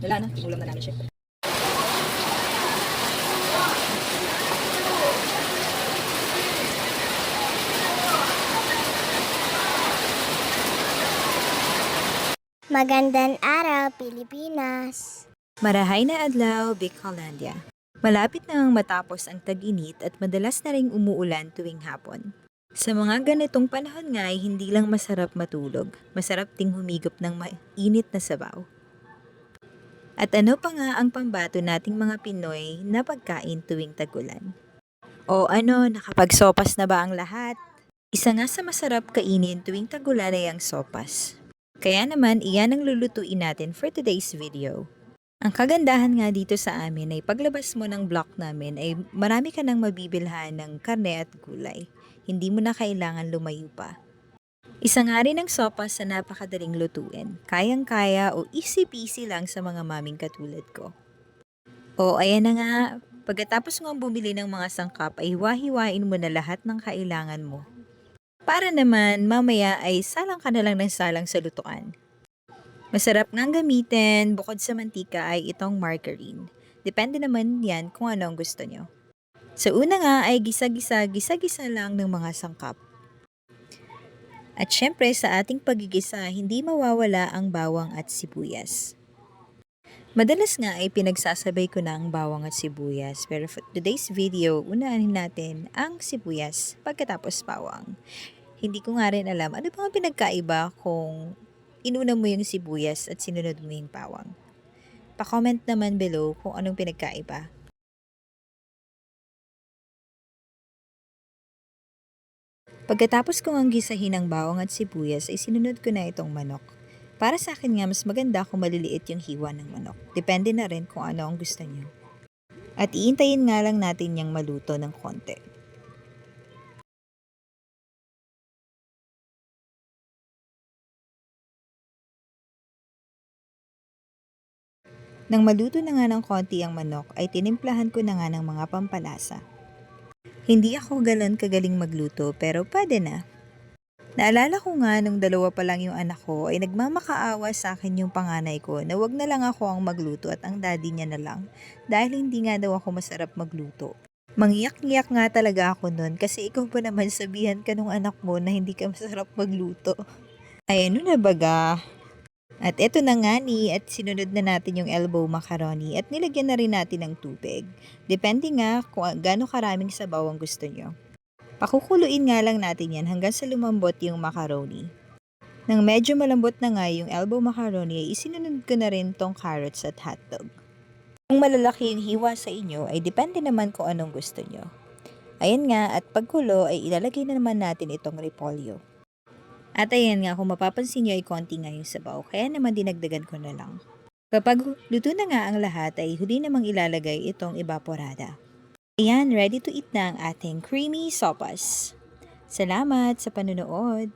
Wala na, ulam na namin siya. Magandang araw, Pilipinas! Marahay na adlaw, Bicolandia. Malapit na ang matapos ang tag-init at madalas na ring umuulan tuwing hapon. Sa mga ganitong panahon nga ay hindi lang masarap matulog, masarap ding humigop ng mainit na sabaw. At ano pa nga ang pambato nating mga Pinoy na pagkain tuwing tag-ulan? O ano, nakapagsopas na ba ang lahat? Isa nga sa masarap kainin tuwing tag-ulan ay ang sopas. Kaya naman, iyan ang lulutuin natin for today's video. Ang kagandahan nga dito sa amin ay paglabas mo ng block namin ay marami ka nang mabibilhan ng karne at gulay. Hindi mo na kailangan lumayo pa. Isa nga rin ang sopas sa napakadaling lutuin. Kayang-kaya o easy-peasy lang sa mga maming katulad ko. O ayan na nga, pagkatapos mo bumili ng mga sangkap ay hiwa-hiwain mo na lahat ng kailangan mo. Para naman mamaya ay salang ka na lang ng salang sa lutuan. Masarap ngang gamitin bukod sa mantika ay itong margarine. Depende naman yan kung ano ang gusto nyo. Sa una nga ay gisa-gisa lang ng mga sangkap. At syempre sa ating pagigisa, hindi mawawala ang bawang at sibuyas. Madalas nga ay pinagsasabay ko na ang bawang at sibuyas, pero for today's video, unahin natin ang sibuyas pagkatapos bawang. Hindi ko nga rin alam ano bang pinagkaiba kung inuna mo yung sibuyas at sinunod mo yung bawang. Pa-comment naman below kung anong pinagkaiba. Pagkatapos kong ang gisahin ang bawang at sibuyas ay sinunod ko na itong manok. Para sa akin nga mas maganda kung maliliit yung hiwa ng manok. Depende na rin kung ano ang gusto niyo. At iintayin nga lang natin yung maluto ng konti. Nang maluto na nga ng konti ang manok ay tinimplahan ko na nga ng mga pampalasa. Hindi ako kagaling magluto pero pwede na. Naalala ko nga nung dalawa pa lang yung anak ko ay nagmamakaawa sa akin yung panganay ko na wag na lang ako ang magluto at ang daddy niya na lang dahil hindi nga daw ako masarap magluto. Mangiyak-ngiyak nga talaga ako nun kasi ikaw pa naman sabihan ka nung anak mo na hindi ka masarap magluto. Ay ano na baga? At eto na nga at sinunod na natin yung elbow macaroni at nilagyan na rin natin ng tubig. Depende nga kung gaano karaming sabaw ang gusto nyo. Pakukuluin nga lang natin yan hanggang sa lumambot yung macaroni. Nang medyo malambot na nga yung elbow macaroni ay isinunod ko na rin tong carrots at hotdog. Kung malalaki yung hiwa sa inyo ay depende naman kung anong gusto nyo. Ayan nga at pagkulo ay ilalagay na naman natin itong repolyo. At ayan nga, kung mapapansin nyo ay konti nga yung sabaw, kaya naman dinagdagan ko na lang. Kapag luto na nga ang lahat ay huli namang ilalagay itong evaporada. Ayan, ready to eat na ang ating creamy sopas. Salamat sa panunood!